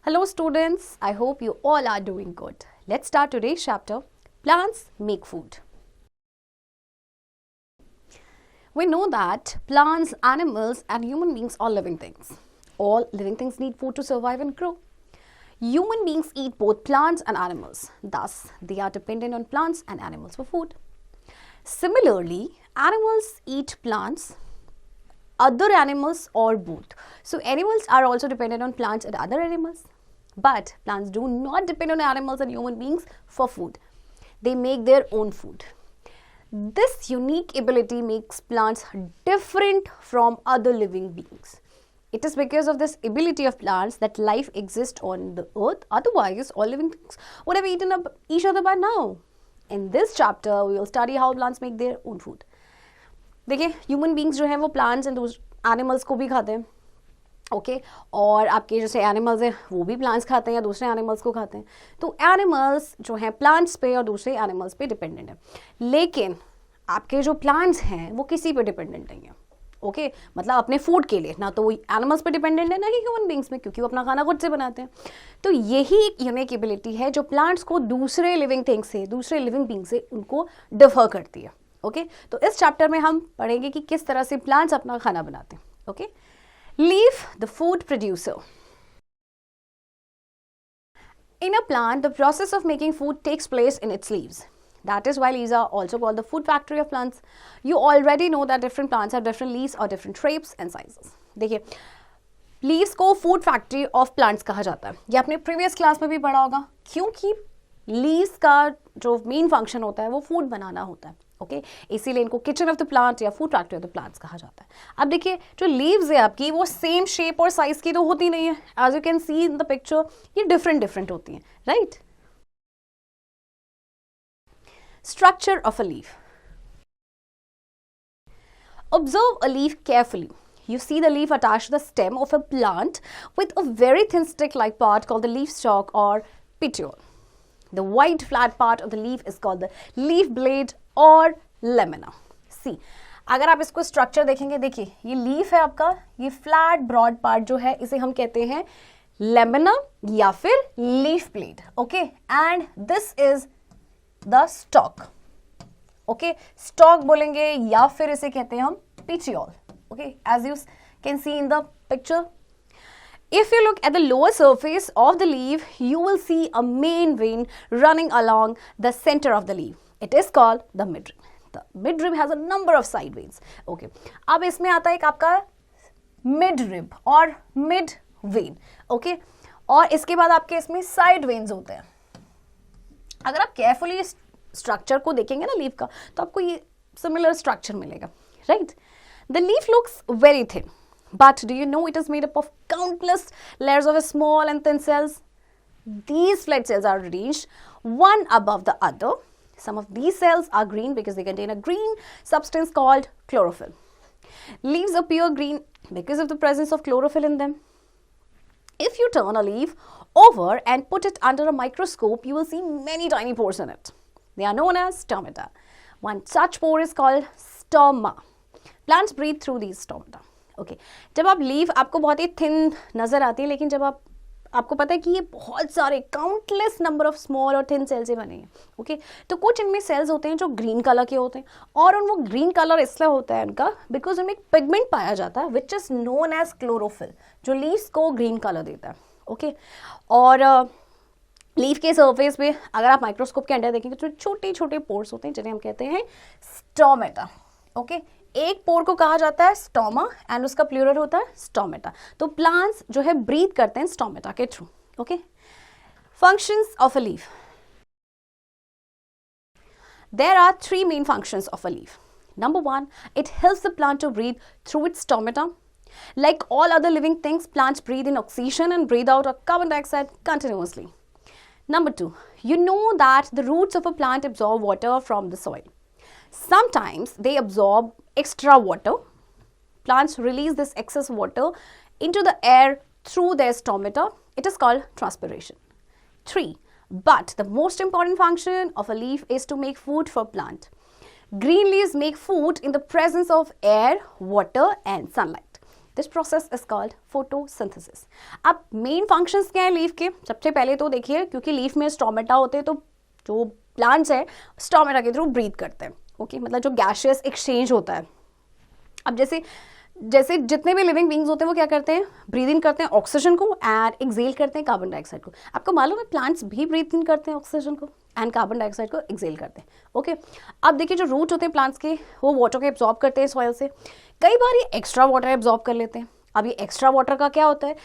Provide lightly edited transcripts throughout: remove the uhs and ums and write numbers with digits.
Hello students, I hope you all are doing good. Let's start today's chapter, Plants Make Food. We know that plants, animals and human beings are living things. All living things need food to survive and grow. Human beings eat both plants and animals. Thus, they are dependent on plants and animals for food. Similarly, animals eat plants, other animals or both. So animals are also dependent on plants and other animals. But plants do not depend on animals and human beings for food. They make their own food. This unique ability makes plants different from other living beings. It is because of this ability of plants that life exists on the earth. Otherwise, all living things would have eaten up each other by now. In this chapter, we will study how plants make their own food. देखिए human beings जो हैं वो plants and animals को भी खाते हैं okay और आपके जैसे एनिमल्स हैं वो भी प्लांट्स खाते हैं या दूसरे एनिमल्स को खाते हैं तो एनिमल्स जो हैं प्लांट्स पे और दूसरे एनिमल्स पे डिपेंडेंट है लेकिन आपके जो प्लांट्स हैं वो किसी पे डिपेंडेंट नहीं है ओके मतलब अपने फूड के लिए ना तो वो एनिमल्स पे डिपेंडेंट है ना कि ह्यूमन बींग्स में क्योंकि वो अपना खाना खुद से बनाते हैं तो यही एक यूनिक एबिलिटी है जो प्लांट्स को दूसरे लिविंग थिंग्स से दूसरे लिविंग बींग से उनको डिफर करती है ओके तो इस चैप्टर में हम पढ़ेंगे कि किस तरह से प्लांट्स अपना खाना बनाते हैं okay leaf the food producer in a plant the process of making food takes place in its leaves that is why leaves are also called the food factory of plants. You already know that different plants have different leaves or different shapes and sizes. देखिए leaves को food factory of plants कहा जाता है ये आपने previous class में भी पढ़ा होगा क्योंकि leaves का जो main function होता है वो food बनाना होता है ओके इसीलिए इनको किचन ऑफ द प्लांट या food factory of the plants कहा जाता है अब देखिए जो लीव्स है आपकी वो सेम शेप और साइज की तो होती नहीं है as you can see in the picture ये डिफरेंट होती हैं right Structure of a leaf. Observe a leaf carefully. You see the leaf attached to the stem of a plant with a very thin stick-like part called the leaf stalk or petiole. The white flat part of the leaf is called the leaf blade or lamina. See, अगर आप इसको structure देखेंगे देखिए ये leaf है आपका ये flat broad part जो है इसे हम कहते हैं लेमिना या फिर leaf blade okay and this is the stalk okay stalk बोलेंगे या फिर इसे कहते हैं हम petiole okay as you can see in the picture if you look at the lower surface of the leaf you will see a main vein running along the center of the leaf it is called the midrib the midrib has a number of side veins okay अब इसमें आता है एक आपका midrib और mid vein okay और इसके बाद आपके इसमें side veins होते हैं अगर आप केयरफुली स्ट्रक्चर को देखेंगे ना लीफ का तो आपको ये सिमिलर स्ट्रक्चर मिलेगा right the leaf looks very thin but do you know it is made up of countless layers of small and thin cells these flat cells are arranged one above the other some of these cells are green because they contain a green substance called chlorophyll leaves appear green because of the presence of chlorophyll in them if you turn a leaf over and put it under a microscope, you will see many tiny pores in it. They are known as stomata. One such pore is called stoma. Plants breathe through these stomata. Okay. जब आप leaf आपको बहुत ही thin नजर आती है लेकिन जब आपको पता है कि ये बहुत सारे काउंटलेस नंबर ऑफ स्मॉल और थिन सेल से बने हैं ओके तो कुछ इनमें सेल्स होते हैं जो ग्रीन कलर के होते हैं और उन वो ग्रीन कलर इसलिए होता है उनका बिकॉज उनमें एक पिगमेंट पाया जाता है which is known as chlorophyll जो लीव्स को ग्रीन कलर देता है ओके और लीफ के सरफेस पे अगर आप माइक्रोस्कोप के अंदर देखेंगे तो छोटे छोटे पोर्स होते हैं जिन्हें हम कहते हैं स्टोमेटा ओके एक पोर को कहा जाता है स्टोमा एंड उसका प्लूरल होता है स्टोमेटा तो प्लांट्स जो है ब्रीथ करते हैं स्टोमेटा के through okay functions of a leaf there are three main functions of a leaf number one it helps the plant to breathe through its stomata like all other living things plants breathe in oxygen and breathe out carbon dioxide continuously number two you know that the roots of a plant absorb water from the soil sometimes they absorb extra water plants release this excess water into the air through their stomata it is called transpiration 3 but the most important function of a leaf is to make food for plant green leaves make food in the presence of air water and sunlight this process is called photosynthesis. अब main functions क्या है leaf के? सबसे पहले तो देखिए, क्योंकि leaf में स्टोमेटा होते हैं, तो जो प्लांट्स है स्टोमेटा के थ्रू ब्रीथ करते हैं। ओके, मतलब जो गैशियस एक्सचेंज होता है। अब जैसे जैसे जितने भी लिविंग बींग्स होते हैं वो क्या करते हैं? ब्रीथ इन करते हैं ऑक्सीजन को एंड एक्सेल करते हैं कार्बन डाइऑक्साइड को। आपको मालूम है प्लांट्स भी ब्रीथ इन करते हैं ऑक्सीजन को एंड कार्बन डाइऑक्साइड को एक्सेल करते हैं। ओके, अब देखिए जो रूट होते हैं प्लांट्स के, वो वाटर को एब्जॉर्ब करते हैं सॉइल से। कई बार ये एक्स्ट्रा वाटर एब्जॉर्ब कर लेते हैं। अब ये एक्स्ट्रा वाटर का क्या होता है?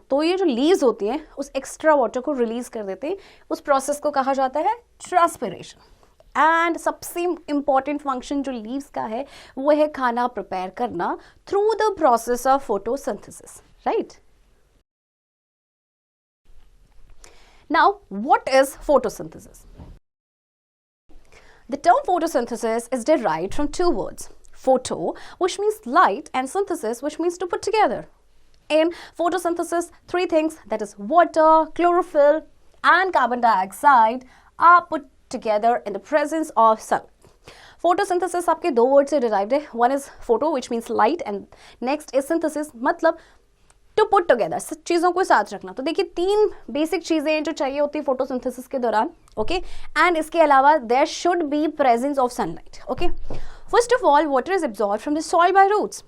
तो ये जो लीव्स होती हैं उस एक्स्ट्रा वाटर को रिलीज कर देते हैं। उस प्रोसेस को कहा जाता है ट्रांसपिरेशन। एंड सबसे इंपॉर्टेंट फंक्शन जो लीव्स का है वो है खाना प्रिपेयर करना through the process of photosynthesis, right? Now what is photosynthesis? The term photosynthesis is derived from two words: photo, which means light, and synthesis, which means to put together. In photosynthesis, three things, that is water, chlorophyll, and carbon dioxide, are put together in the presence of sun. Photosynthesis आपके दो word से derived है. One is photo, which means light, and next is synthesis, मतलब to put together, चीज़ों को साथ रखना। तो देखिए तीन बेसिक चीज़ें जो चाहिए होती है फोटोसिंथेसिस के दौरान। ओके, एंड इसके अलावा there should be presence of sunlight. Okay, first of all water is absorb from the soil by roots.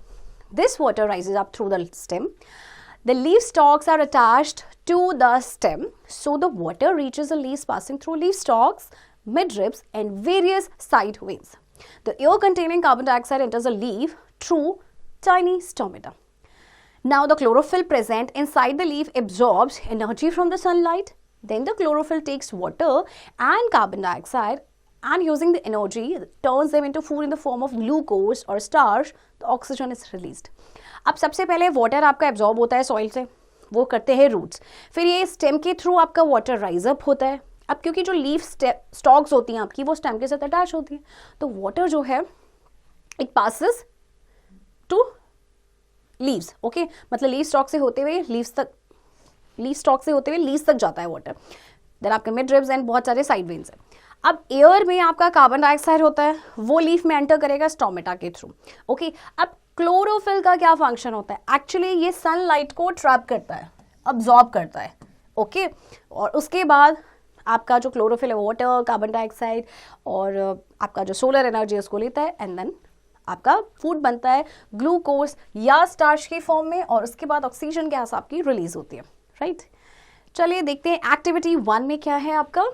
This water rises up through the stem. The leaf stalks are attached to the stem, so the water reaches the leaves passing through leaf stalks, midribs, and various side veins. The air containing carbon dioxide enters the leaf through tiny stomata. Now the chlorophyll present inside the leaf absorbs energy from the sunlight. Then the chlorophyll takes water and carbon dioxide and using the energy turns them into food in the form of glucose or starch. The oxygen is released. अब सबसे पहले water आपका absorb होता है soil से, वो करते हैं रूट्स, फिर ये स्टेम के थ्रू आपका वाटर राइज अप होता है। अब क्योंकि जो लीफ स्टॉक्स होती हैं आपकी वो स्टेम के साथ अटैच होती हैं, तो वाटर जो है it passes to leaves. Okay, मतलब लीव स्टॉक से होते हुए लीव्स तक, लीव स्टॉक से होते हुए लीव्स तक जाता है वाटर। देन आपके मिड रिब्स एंड बहुत सारे साइड वेन्स है। अब एयर में आपका कार्बन डाइऑक्साइड होता है, वो लीफ में एंटर करेगा स्टोमेटा के थ्रू। ओके, अब क्लोरोफिल का क्या फंक्शन होता है? एक्चुअली ये सनलाइट को ट्रैप करता है, अब्जॉर्ब करता है। ओके, और उसके बाद आपका जो क्लोरोफिल है वाटर, कार्बन डाइऑक्साइड और आपका जो सोलर एनर्जी है उसको लेता है एंड देन आपका फूड बनता है ग्लूकोज या स्टार्च के फॉर्म में, और उसके बाद ऑक्सीजन गैस आपकी रिलीज होती है, राइट? चलिए देखते हैं एक्टिविटी 1 में क्या है आपका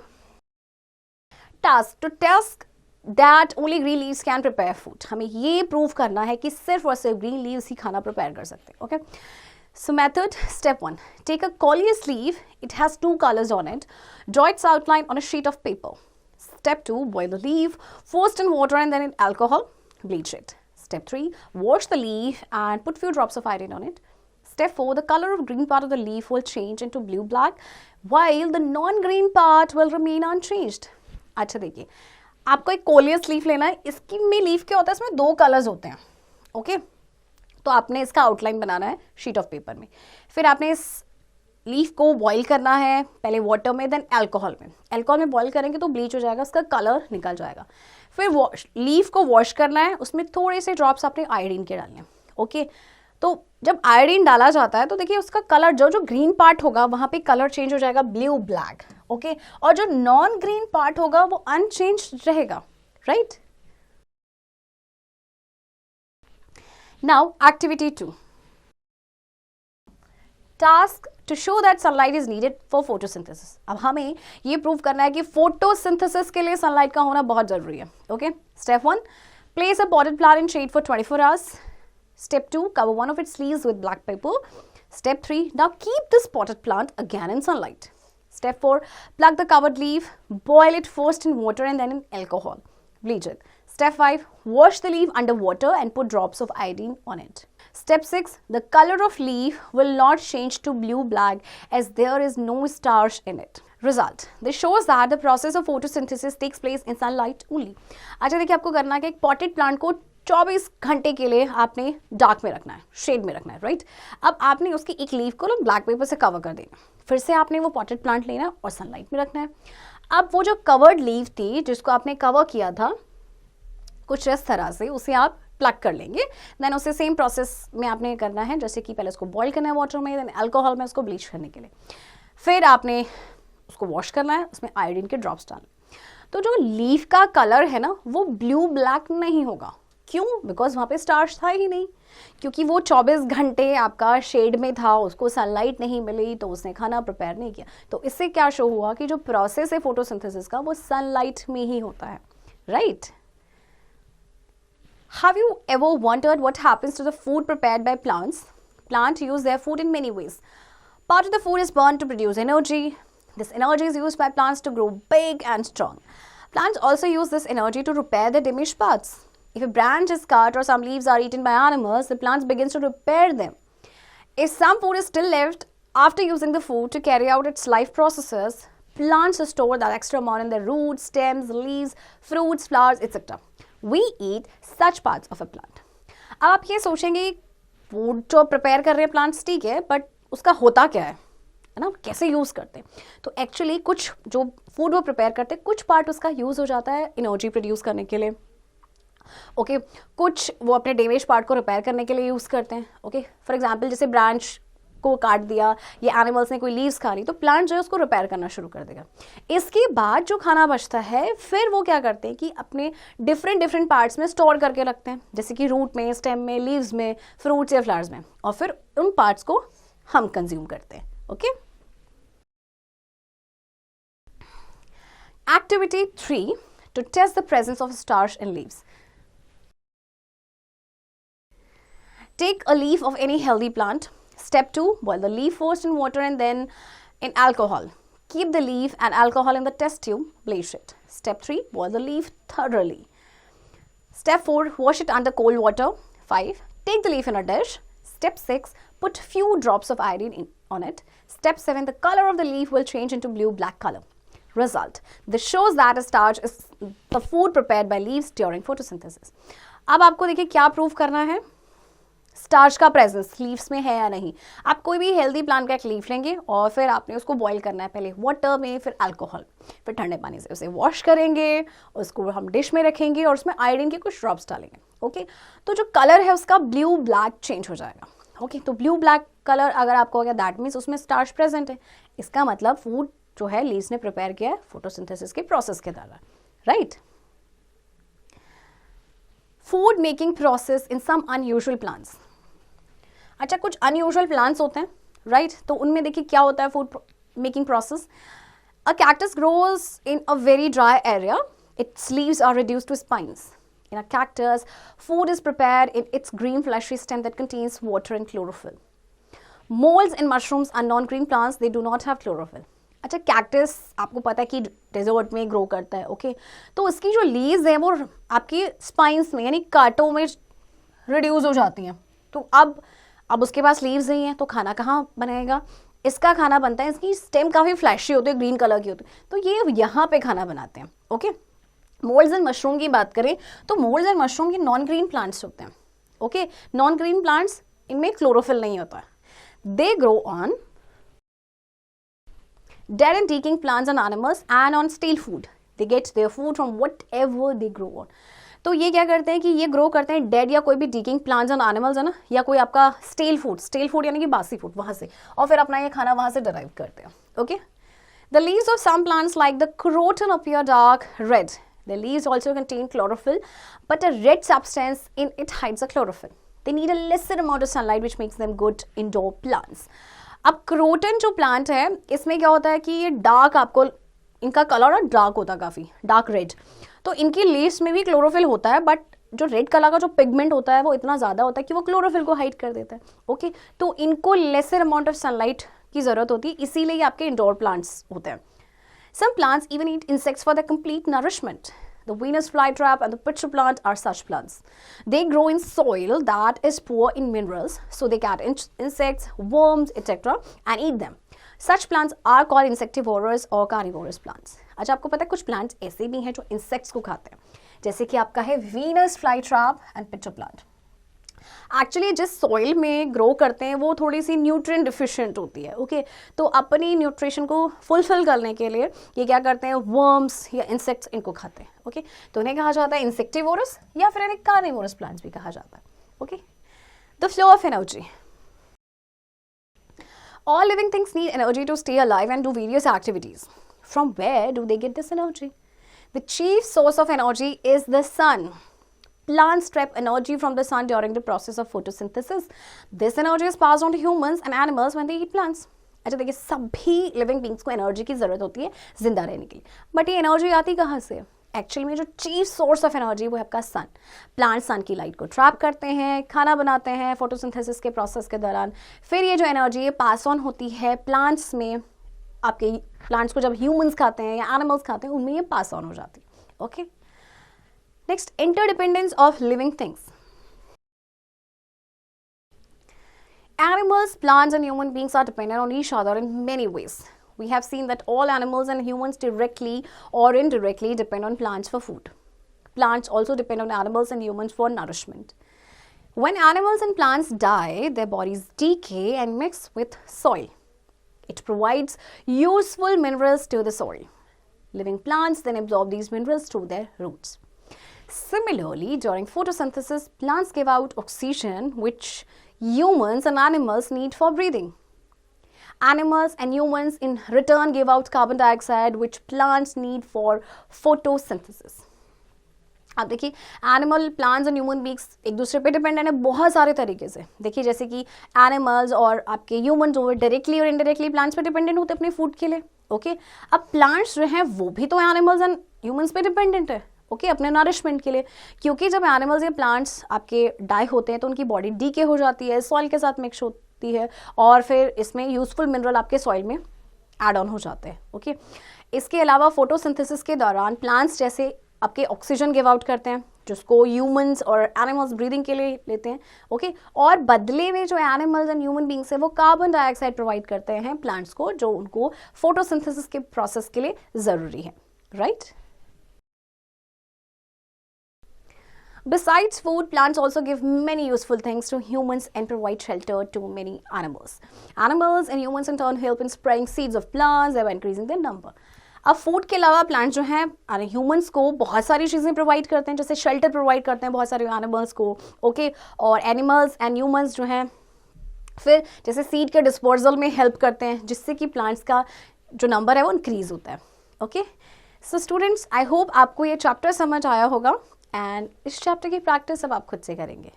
task. To task that only green leaves can prepare food. हमें ये प्रूव करना है कि सिर्फ और सिर्फ ग्रीन लीव्स ही खाना प्रिपेयर कर सकते हैं। Okay, so method step 1, take a coleus leaf, it has 2 colors on it, draw its outline on a sheet of paper. Step 2, boil the leaf first in water and then in alcohol, bleach it. Step 3, wash the leaf and put few drops of iodine on it. Step 4, the color of green part of the leaf will change into blue-black while the non-green part will remain unchanged. अच्छा देखिए, आपको एक coleus leaf लेना है। इसकी में leaf क्या होता है, इसमें 2 कलर्स होते हैं। ओके, तो आपने इसका आउटलाइन बनाना है शीट ऑफ पेपर में। फिर आपने इस लीफ को बॉईल करना है, पहले वाटर में देन अल्कोहल में। अल्कोहल में बॉईल करेंगे तो ब्लीच हो जाएगा, उसका कलर निकल जाएगा। फिर लीफ को वॉश करना है, उसमें थोड़े से ड्रॉप्स आपने आयोडीन के डालने हैं। ओके, तो जब आयोडीन डाला जाता है तो देखिए उसका कलर जो जो ग्रीन पार्ट होगा वहां पे कलर चेंज हो जाएगा ब्लू ब्लैक। ओके, और जो नॉन ग्रीन पार्ट होगा वो अनचेंज रहेगा, right? Now activity 2, task two show that sunlight is needed for photosynthesis. अब हमें ये प्रूव करना है कि फोटोसिंथेसिस के लिए सनलाइट का होना बहुत जरूरी है। Okay, step 1, place a potted plant in shade for 24 hours. Step 2, cover one of its leaves with black paper. Step 3, now keep this potted plant again in sunlight. Step 4, pluck the covered leaf, boil it first in water and then in alcohol. Bleach it. Step 5, wash the leaf under water and put drops of iodine on it. Step 6, the color of leaf will not change to blue-black as there is no starch in it. Result, this shows that the process of photosynthesis takes place in sunlight only. अच्छा देखिए, आपको करना है कि एक potted plant को 24 घंटे के लिए आपने डार्क में रखना है, शेड में रखना है, राइट? अब आपने उसकी एक लीफ को ना ब्लैक पेपर से कवर कर देना, फिर से आपने वो पॉटेड प्लांट लेना और सनलाइट में रखना है। अब वो जो कवर्ड लीफ थी जिसको आपने कवर किया था कुछ इस तरह से, उसे आप प्लग कर लेंगे। देन उसे सेम प्रोसेस में आपने करना है, जैसे कि पहले उसको बॉईल करना है वाटर में, देन अल्कोहल में उसको ब्लीच करने के लिए, फिर आपने उसको वॉश करना है, उसमें आयोडीन के ड्रॉप्स डालने। तो जो लीफ का कलर है ना वो ब्लू ब्लैक नहीं होगा। क्यों? बिकॉज वहाँ पे स्टार्च था ही नहीं, क्योंकि वो 24 घंटे आपका शेड में था, उसको सनलाइट नहीं मिली तो उसने खाना प्रिपेयर नहीं किया। तो इससे क्या शो हुआ कि जो प्रोसेस है फोटोसिंथेसिस का वो सनलाइट में ही होता है, right? Have you ever wondered what happens to the food prepared by plants? Plants use their food in many ways. Part of the food is burned to produce energy. This energy is used by plants to grow big and strong. Plants also use this energy to repair the damaged parts. If a branch is cut or some leaves are eaten by animals, the plant begins to repair them. If some food is still left after using the food to carry out its life processes, plants store that extra amount in their roots, stems, leaves, fruits, flowers, etc. We eat such parts of a plant. अब आप ये सोचेंगे food जो prepare कर रहे हैं plants, ठीक है, बट उसका होता क्या है ना, कैसे यूज़ करते हैं? तो एक्चुअली कुछ जो फूड वो प्रिपेयर करते हैं, कुछ पार्ट उसका यूज़ हो जाता है एनर्जी प्रोड्यूस करने के लिए, ओके कुछ वो अपने डैमेज पार्ट को रिपेयर करने के लिए यूज़ करते हैं, ओके फॉर एग्जांपल जैसे ब्रांच को काट दिया या एनिमल्स ने कोई लीव्स खा ली तो प्लांट जो है उसको रिपेयर करना शुरू कर देगा। इसके बाद जो खाना बचता है फिर वो क्या करते हैं कि अपने डिफरेंट पार्ट्स में स्टोर करके रखते हैं, जैसे कि रूट में, स्टेम में, लीव्स में, फ्रूट्स या फ्लावर्स में, और फिर उन पार्ट्स को हम कंज्यूम करते हैं, okay. Activity 3, to test the presence of starch in leaves. Take a leaf of any healthy plant. Step 2, boil the leaf first in water and then in alcohol. Keep the leaf and alcohol in the test tube, bleach it. Step 3, boil the leaf thoroughly. Step 4, wash it under cold water. 5, take the leaf in a dish. Step 6, put few drops of iodine on it. Step 7, the color of the leaf will change into blue-black color. Result, this shows that a starch is the food prepared by leaves during photosynthesis. अब आपको देखिए क्या prove करना है, starch का presence leaves में है या नहीं। आप कोई भी हेल्दी प्लांट का एक लीफ लेंगे और फिर आपने उसको बॉईल करना है, पहले वाटर में, फिर अल्कोहल, फिर ठंडे पानी से उसे वॉश करेंगे, उसको हम डिश में रखेंगे और उसमें आयोडीन के कुछ ड्रॉप्स डालेंगे, ओके। तो जो कलर है उसका ब्लू ब्लैक चेंज हो जाएगा, ओके। तो ब्लू ब्लैक कलर अगर आपको हो गया दैट मीन्स उसमें स्टार्च प्रेजेंट है। इसका मतलब फूड जो है लीव्स ने प्रिपेयर किया है फोटोसिंथेसिस के प्रोसेस के द्वारा, right. Food making process in some unusual plants. अच्छा, कुछ अनयूजुअल प्लांट्स होते हैं, राइट तो उनमें देखिए क्या होता है food making process. A cactus grows in a very dry area, its leaves are reduced to spines. In a cactus, food is prepared in its green fleshy stem that contains water and chlorophyll. Molds and mushrooms are non-green plants, they do not have chlorophyll. अच्छा, cactus आपको पता है कि desert में grow करता है, okay तो उसकी जो लीव्स हैं वो आपकी स्पाइन्स में यानी कांटों में रिड्यूस हो जाती हैं। तो अब उसके पास लीव्स नहीं है तो खाना कहाँ बनाएगा? इसका खाना बनता है, इसकी स्टेम काफ़ी फ्लैशी होती है, ग्रीन कलर की होती है, तो ये यहाँ पे खाना बनाते हैं, ओके। मोल्ड्स एंड मशरूम की बात करें तो मोल्ड्स एंड मशरूम ये नॉन ग्रीन प्लांट्स होते हैं, ओके। नॉन ग्रीन प्लांट्स, इनमें क्लोरोफिल नहीं होता है। They grow on dead and decaying plants and animals and on stale food. They get their food from whatever they grow on. तो ये क्या करते हैं कि ये ग्रो करते हैं डेड या कोई भी डीकिंग प्लांट्स एंड एनिमल्स है ना, या कोई आपका स्टेल फूड यानी कि बासी फूड वहाँ से, और फिर अपना ये खाना वहाँ से डराइव करते हैं, okay. The leaves of some plants like the croton appear dark red. The leaves also contain chlorophyll, but a red substance in it hides the chlorophyll. They need a lesser amount of sunlight which makes them good indoor plants. अब croton जो plant है इसमें क्या होता है कि ये dark, आपको इनका कलर ना डार्क होता है, काफ़ी डार्क रेड। तो इनकी लीव्स में भी क्लोरोफिल होता है, बट जो रेड कलर का जो पिगमेंट होता है वो इतना ज़्यादा होता है कि वो क्लोरोफिल को हाइड कर देता है, ओके। तो इनको लेसर अमाउंट ऑफ सनलाइट की ज़रूरत होती है, इसीलिए ये आपके इंडोर प्लांट्स होते हैं। Some plants even eat insects for the complete nourishment. The Venus flytrap and the pitcher plant are such plants. They grow in soil that is poor in minerals, so they catch insects, worms, etc. and eat them. Such plants are called insectivorous or carnivorous plants. अच्छा, आपको पता है कुछ plants ऐसे भी हैं जो insects को खाते हैं, जैसे कि आपका है Venus flytrap and pitcher plant. Actually जिस सॉइल में ग्रो करते हैं वो थोड़ी सी न्यूट्रिएंट डिफिशिएंट होती है, ओके तो अपनी न्यूट्रिशन को फुलफिल करने के लिए ये क्या करते हैं, वर्म्स या इंसेक्ट्स इनको खाते हैं, ओके तो उन्हें कहा जाता है इंसेक्टिवोरस या फिर इन्हें कार्निवोरस प्लांट्स भी कहा जाता है, okay the flow of energy. All living things need energy to stay alive and do various activities. From where do they get this energy? The chief source of energy is the sun. Plants trap energy from the sun during the process of photosynthesis. This energy is passed on to humans and animals when they eat plants. अच्छा देखिए, सभी living beings को energy की ज़रूरत होती है जिंदा रहने के लिए, बट ये एनर्जी आती कहाँ से? एक्चुअली में जो चीफ सोर्स ऑफ एनर्जी वो है आपका सन. प्लांट सन की लाइट को ट्रैप करते हैं, खाना बनाते हैं फोटोसिंथेसिस के प्रोसेस के दौरान, फिर ये जो एनर्जी है पास ऑन होती है प्लांट्स में. आपके प्लांट्स को जब ह्यूमंस खाते हैं या एनिमल्स खाते हैं उनमें ये पास ऑन हो जाती है, okay. Next, interdependence of living things. Animals, plants and human beings are dependent on each other in many ways. We have seen that all animals and humans directly or indirectly depend on plants for food. Plants also depend on animals and humans for nourishment. When animals and plants die, their bodies decay and mix with soil. It provides useful minerals to the soil. Living plants then absorb these minerals through their roots. Similarly, during photosynthesis, plants give out oxygen which humans and animals need for breathing. Animals and humans in return give out carbon dioxide which plants need for photosynthesis. अब देखिए, animal, plants and human beings एक दूसरे पे dependent है बहुत सारे तरीके से. देखिए जैसे कि एनिमल्स और आपके ह्यूमंस जो डायरेक्टली और इनडायरेक्टली प्लांट्स पे डिपेंडेंट होते हैं अपने फूड के लिए, ओके. अब प्लांट्स जो हैं वो भी तो एनिमल्स एंड ह्यूमंस पे डिपेंडेंट है, ओके अपने नरिशमेंट के लिए, क्योंकि जब एनिमल्स या प्लांट्स आपके डाई होते हैं तो उनकी बॉडी डीके हो जाती है, सॉइल के साथ मिक्स होती है और फिर इसमें यूजफुल मिनरल आपके सॉइल में ऐड ऑन हो जाते हैं, ओके. इसके अलावा फोटोसिंथेसिस के दौरान प्लांट्स जैसे आपके ऑक्सीजन गिव आउट करते हैं जिसको ह्यूमंस और एनिमल्स ब्रीदिंग के लिए लेते हैं, ओके. और बदले में जो एनिमल्स एंड ह्यूमन बींग्स है वो कार्बन डाइऑक्साइड प्रोवाइड करते हैं प्लांट्स को, जो उनको फोटोसिंथेसिस के प्रोसेस के लिए ज़रूरी है, right. Besides food, plants also give many useful things to humans and provide shelter to many animals. Animals and humans in turn help in spreading seeds of plants, thereby increasing their number. अब food के अलावा plant जो हैं humans को बहुत सारी चीज़ें provide करते हैं, जैसे शेल्टर प्रोवाइड करते हैं बहुत सारे एनिमल्स को, ओके. और एनिमल्स एंड ह्यूमंस जो हैं फिर जैसे सीड के डिस्पोजल में हेल्प करते हैं जिससे कि प्लांट्स का जो नंबर है वो इंक्रीज होता है, okay. So students, I hope आपको ये चैप्टर समझ आया होगा एंड इस चैप्टर की प्रैक्टिस अब आप खुद से करेंगे.